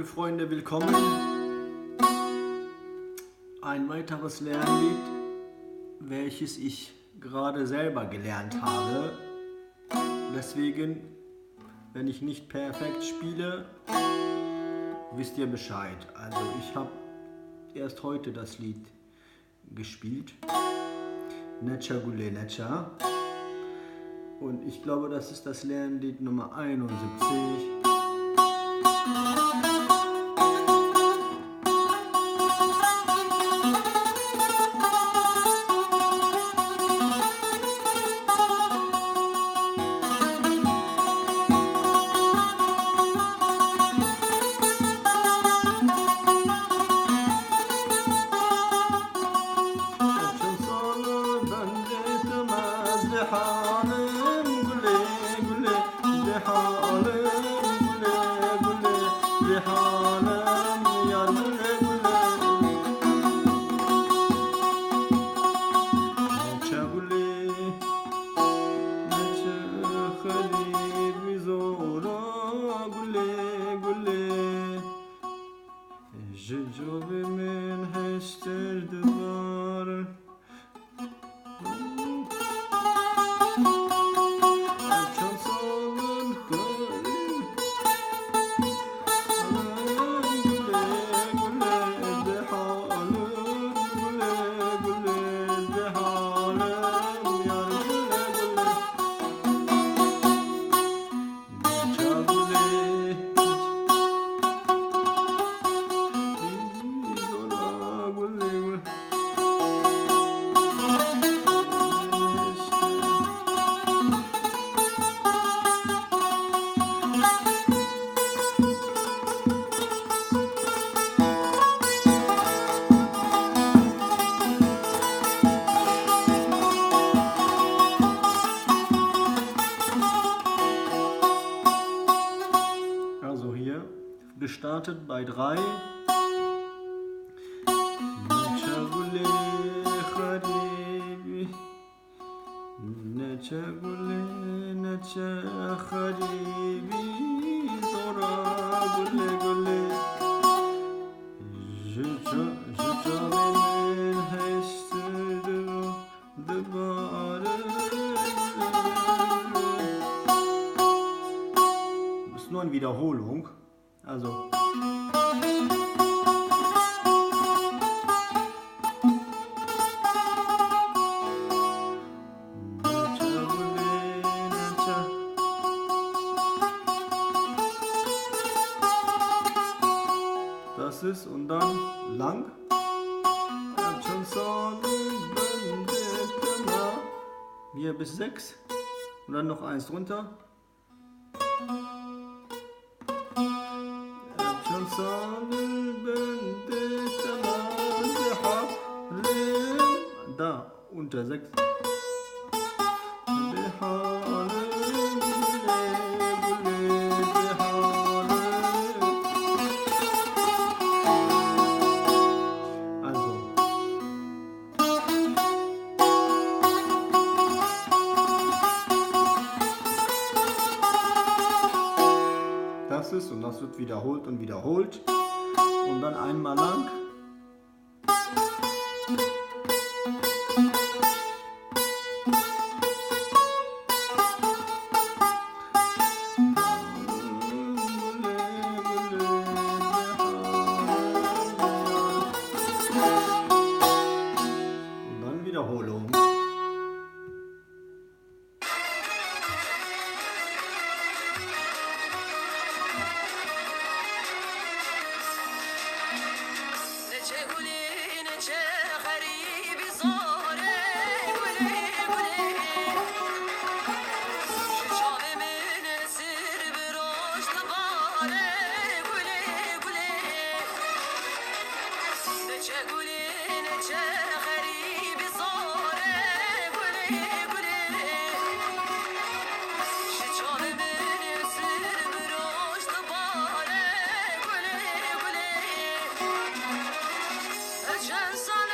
Freunde, willkommen. Ein weiteres Lernlied, welches ich gerade selber gelernt habe. Deswegen, wenn ich nicht perfekt spiele, wisst ihr Bescheid. Also ich habe erst heute das Lied gespielt. Necha Gule Necha. Und ich glaube, das ist das Lernlied Nummer 71. Also hier gestartet bei 3. Das ist nur eine Wiederholung. Also das ist und dann lang. Hier bis 6 und dann noch 1 drunter. Da unter 6. Das ist und das wird wiederholt und wiederholt und dann einmal lang. Und dann Wiederholung. Just